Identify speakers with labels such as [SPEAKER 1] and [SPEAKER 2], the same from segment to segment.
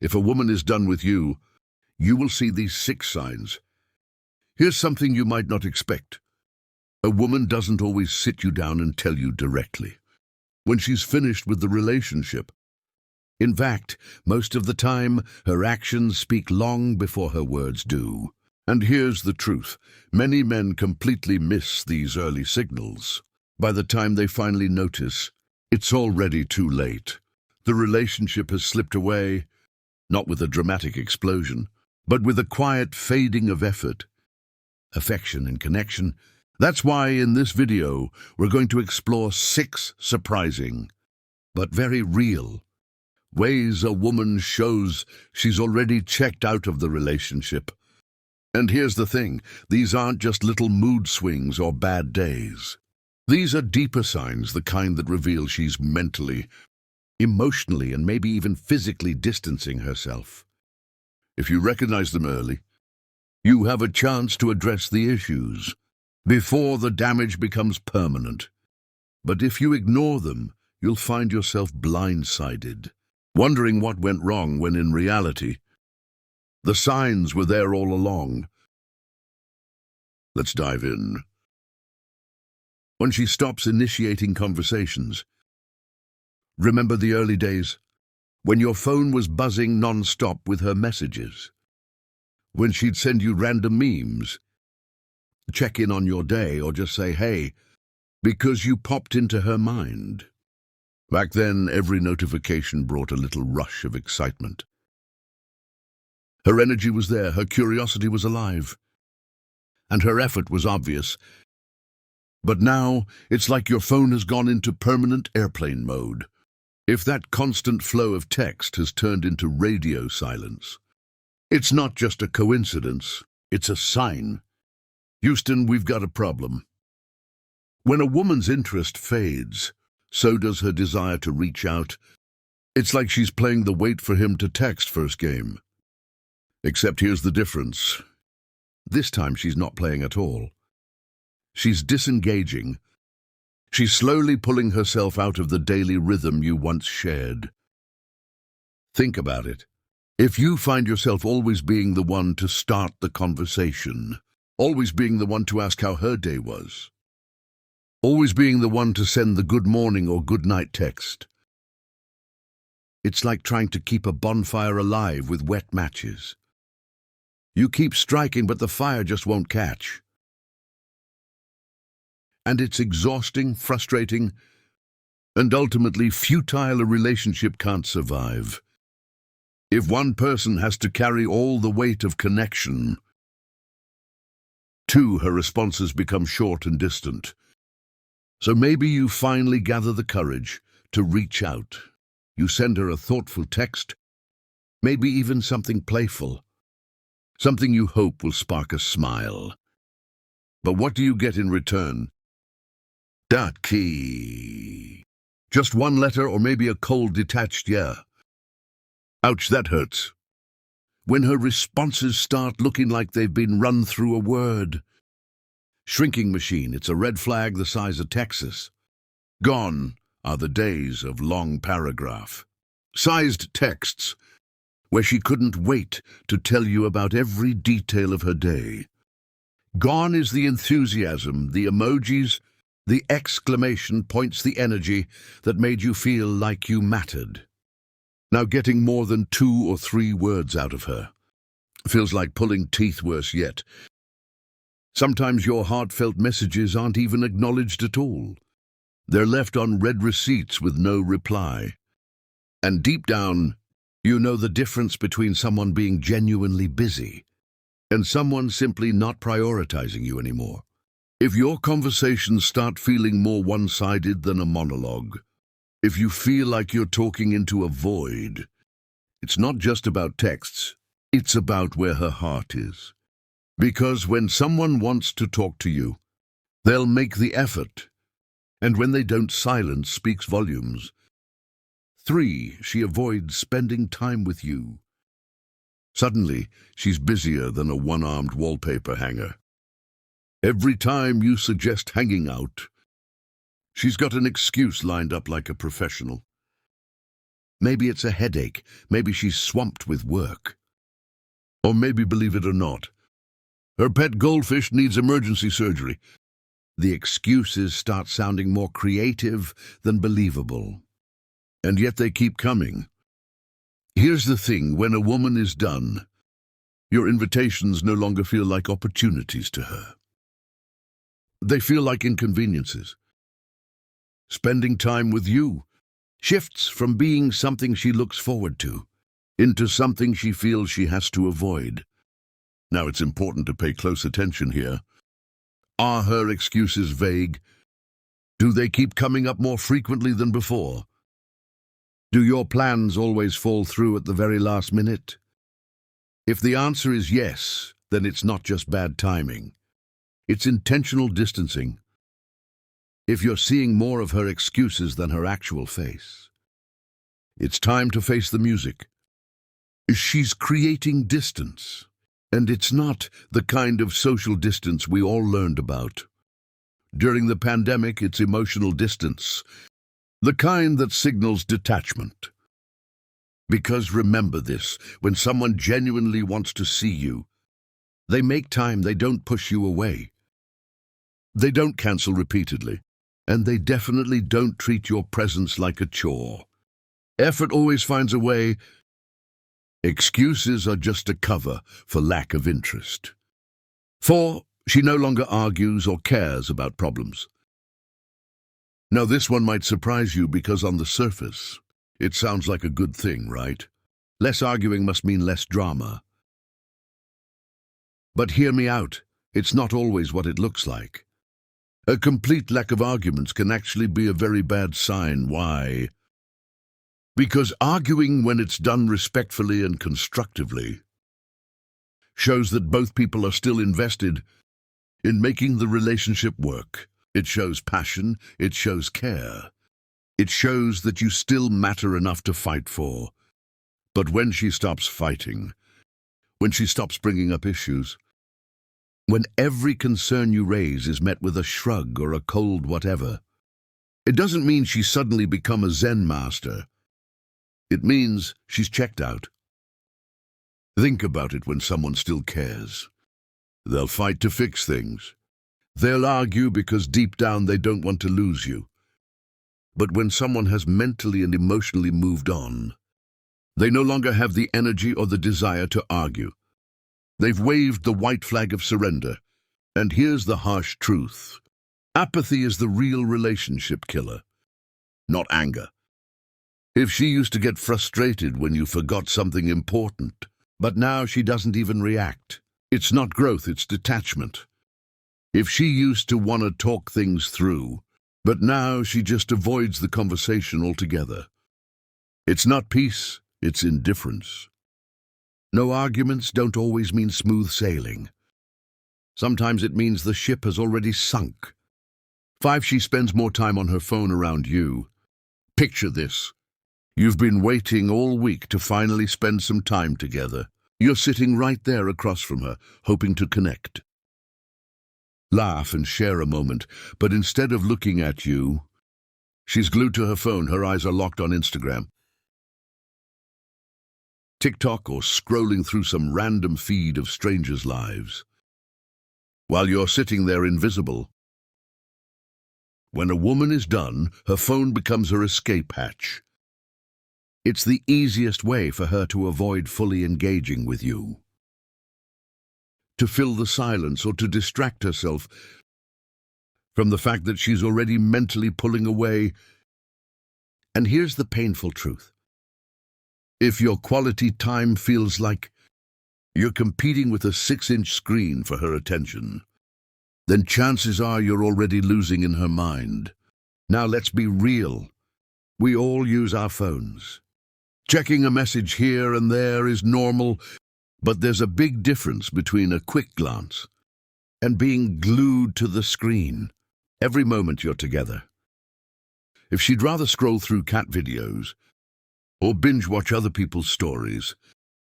[SPEAKER 1] If a woman is done with you, you will see these 6 signs. Here's something you might not expect. A woman doesn't always sit you down and tell you directly when she's finished with the relationship. In fact, most of the time, her actions speak long before her words do. And here's the truth. Many men completely miss these early signals. By the time they finally notice, it's already too late. The relationship has slipped away, not with a dramatic explosion, but with a quiet fading of effort, affection, and connection. That's why in this video, we're going to explore 6 surprising, but very real, ways a woman shows she's already checked out of the relationship. And here's the thing, these aren't just little mood swings or bad days. These are deeper signs, the kind that reveal she's mentally, emotionally, and maybe even physically distancing herself. If you recognize them early, you have a chance to address the issues before the damage becomes permanent. But if you ignore them, you'll find yourself blindsided, wondering what went wrong when in reality, the signs were there all along. Let's dive in. When she stops initiating conversations. Remember the early days, when your phone was buzzing non-stop with her messages? When she'd send you random memes, check in on your day, or just say, hey, because you popped into her mind. Back then, every notification brought a little rush of excitement. Her energy was there, her curiosity was alive, and her effort was obvious. But now, it's like your phone has gone into permanent airplane mode. If that constant flow of text has turned into radio silence, it's not just a coincidence, it's a sign. Houston, we've got a problem. When a woman's interest fades, so does her desire to reach out. It's like she's playing the wait for him to text first game. Except here's the difference. This time she's not playing at all. She's disengaging. She's slowly pulling herself out of the daily rhythm you once shared. Think about it. If you find yourself always being the one to start the conversation, always being the one to ask how her day was, always being the one to send the good morning or good night text, it's like trying to keep a bonfire alive with wet matches. You keep striking, but the fire just won't catch. And it's exhausting, frustrating, and ultimately futile. A relationship can't survive if one person has to carry all the weight of connection. 2, her responses become short and distant. So maybe you finally gather the courage to reach out. You send her a thoughtful text, maybe even something playful, something you hope will spark a smile. But what do you get in return? That key. Just one letter, or maybe a cold, detached yeah. Ouch, that hurts. When her responses start looking like they've been run through a word shrinking machine, it's a red flag the size of Texas. Gone are the days of long paragraph, sized texts where she couldn't wait to tell you about every detail of her day. Gone is the enthusiasm, the emojis, the exclamation points, the energy that made you feel like you mattered. Now getting more than 2 or 3 words out of her feels like pulling teeth. Worse yet, sometimes your heartfelt messages aren't even acknowledged at all. They're left on read receipts with no reply. And deep down, you know the difference between someone being genuinely busy and someone simply not prioritizing you anymore. If your conversations start feeling more one-sided than a monologue, if you feel like you're talking into a void, it's not just about texts, it's about where her heart is. Because when someone wants to talk to you, they'll make the effort. And when they don't, silence speaks volumes. 3, she avoids spending time with you. Suddenly, she's busier than a one-armed wallpaper hanger. Every time you suggest hanging out, she's got an excuse lined up like a professional. Maybe it's a headache. Maybe she's swamped with work. Or maybe, believe it or not, her pet goldfish needs emergency surgery. The excuses start sounding more creative than believable. And yet they keep coming. Here's the thing, when a woman is done, your invitations no longer feel like opportunities to her. They feel like inconveniences. Spending time with you shifts from being something she looks forward to into something she feels she has to avoid. Now, it's important to pay close attention here. Are her excuses vague? Do they keep coming up more frequently than before? Do your plans always fall through at the very last minute? If the answer is yes, then it's not just bad timing. It's intentional distancing. If you're seeing more of her excuses than her actual face, it's time to face the music. She's creating distance, and it's not the kind of social distance we all learned about. During the pandemic, it's emotional distance, the kind that signals detachment. Because remember this, when someone genuinely wants to see you, they make time, they don't push you away. They don't cancel repeatedly, and they definitely don't treat your presence like a chore. Effort always finds a way. Excuses are just a cover for lack of interest. 4. She no longer argues or cares about problems. Now, this one might surprise you because on the surface, it sounds like a good thing, right? Less arguing must mean less drama. But hear me out, it's not always what it looks like. A complete lack of arguments can actually be a very bad sign. Why? Because arguing, when it's done respectfully and constructively, shows that both people are still invested in making the relationship work. It shows passion, it shows care. It shows that you still matter enough to fight for. But when she stops fighting, when she stops bringing up issues, when every concern you raise is met with a shrug or a cold whatever, it doesn't mean she's suddenly become a Zen master. It means she's checked out. Think about it when someone still cares. They'll fight to fix things. They'll argue because deep down they don't want to lose you. But when someone has mentally and emotionally moved on, they no longer have the energy or the desire to argue. They've waved the white flag of surrender. And here's the harsh truth. Apathy is the real relationship killer, not anger. If she used to get frustrated when you forgot something important, but now she doesn't even react, it's not growth, it's detachment. If she used to want to talk things through, but now she just avoids the conversation altogether, it's not peace, it's indifference. No arguments don't always mean smooth sailing. Sometimes it means the ship has already sunk. 5. She spends more time on her phone around you. Picture this. You've been waiting all week to finally spend some time together. You're sitting right there across from her, hoping to connect. Laugh and share a moment, but instead of looking at you, she's glued to her phone, her eyes are locked on Instagram, TikTok, or scrolling through some random feed of strangers' lives. While you're sitting there invisible. When a woman is done, her phone becomes her escape hatch. It's the easiest way for her to avoid fully engaging with you, to fill the silence or to distract herself from the fact that she's already mentally pulling away. And here's the painful truth. If your quality time feels like you're competing with a 6-inch screen for her attention, then chances are you're already losing in her mind. Now let's be real. We all use our phones. Checking a message here and there is normal, but there's a big difference between a quick glance and being glued to the screen every moment you're together. If she'd rather scroll through cat videos or binge watch other people's stories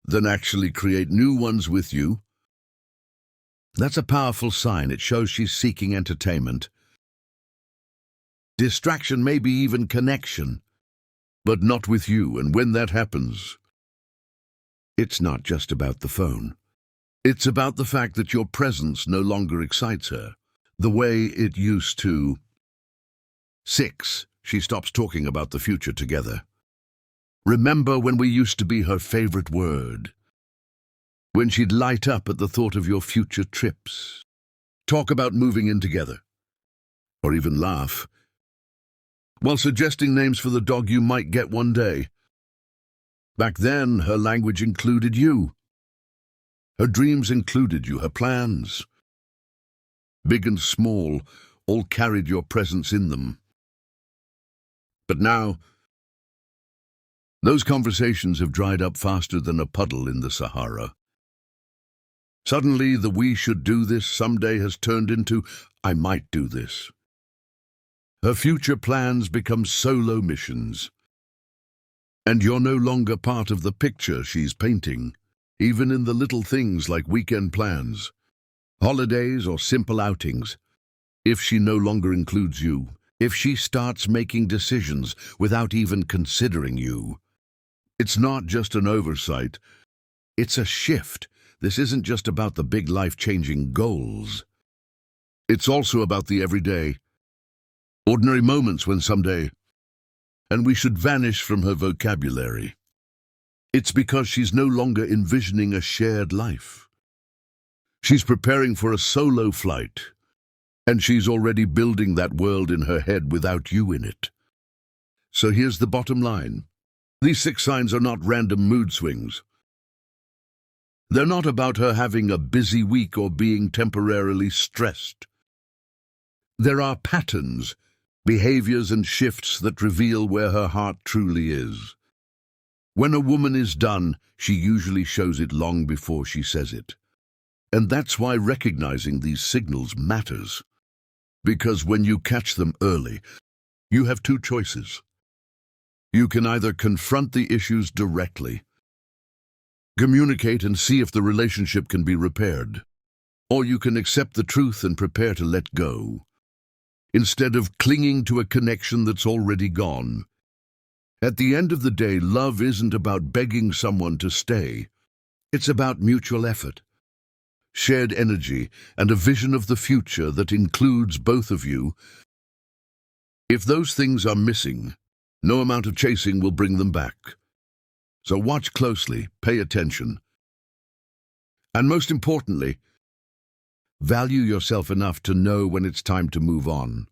[SPEAKER 1] than actually create new ones with you, that's a powerful sign. It shows she's seeking entertainment, distraction, maybe even connection. but not with you, and when that happens, it's not just about the phone. It's about the fact that your presence no longer excites her the way it used to. 6. She stops talking about the future together. Remember when we used to be her favorite word? When she'd light up at the thought of your future trips, talk about moving in together, or even laugh while suggesting names for the dog you might get one day. Back then, her language included you. Her dreams included you, her plans, big and small, all carried your presence in them. But now, those conversations have dried up faster than a puddle in the Sahara. Suddenly, the "we should do this someday" has turned into "I might do this." Her future plans become solo missions, and you're no longer part of the picture she's painting, even in the little things like weekend plans, holidays, or simple outings. If she no longer includes you, if she starts making decisions without even considering you, it's not just an oversight, it's a shift. This isn't just about the big life-changing goals. It's also about the everyday, ordinary moments when someday, and we should vanish from her vocabulary. It's because she's no longer envisioning a shared life. She's preparing for a solo flight, and she's already building that world in her head without you in it. So here's the bottom line. These 6 signs are not random mood swings. They're not about her having a busy week or being temporarily stressed. There are patterns, behaviors and shifts that reveal where her heart truly is. When a woman is done, she usually shows it long before she says it. And that's why recognizing these signals matters. Because when you catch them early, you have 2 choices. You can either confront the issues directly, communicate and see if the relationship can be repaired, or you can accept the truth and prepare to let go, instead of clinging to a connection that's already gone. At the end of the day, love isn't about begging someone to stay. It's about mutual effort, shared energy, and a vision of the future that includes both of you. If those things are missing, no amount of chasing will bring them back. So watch closely, pay attention, and most importantly, value yourself enough to know when it's time to move on.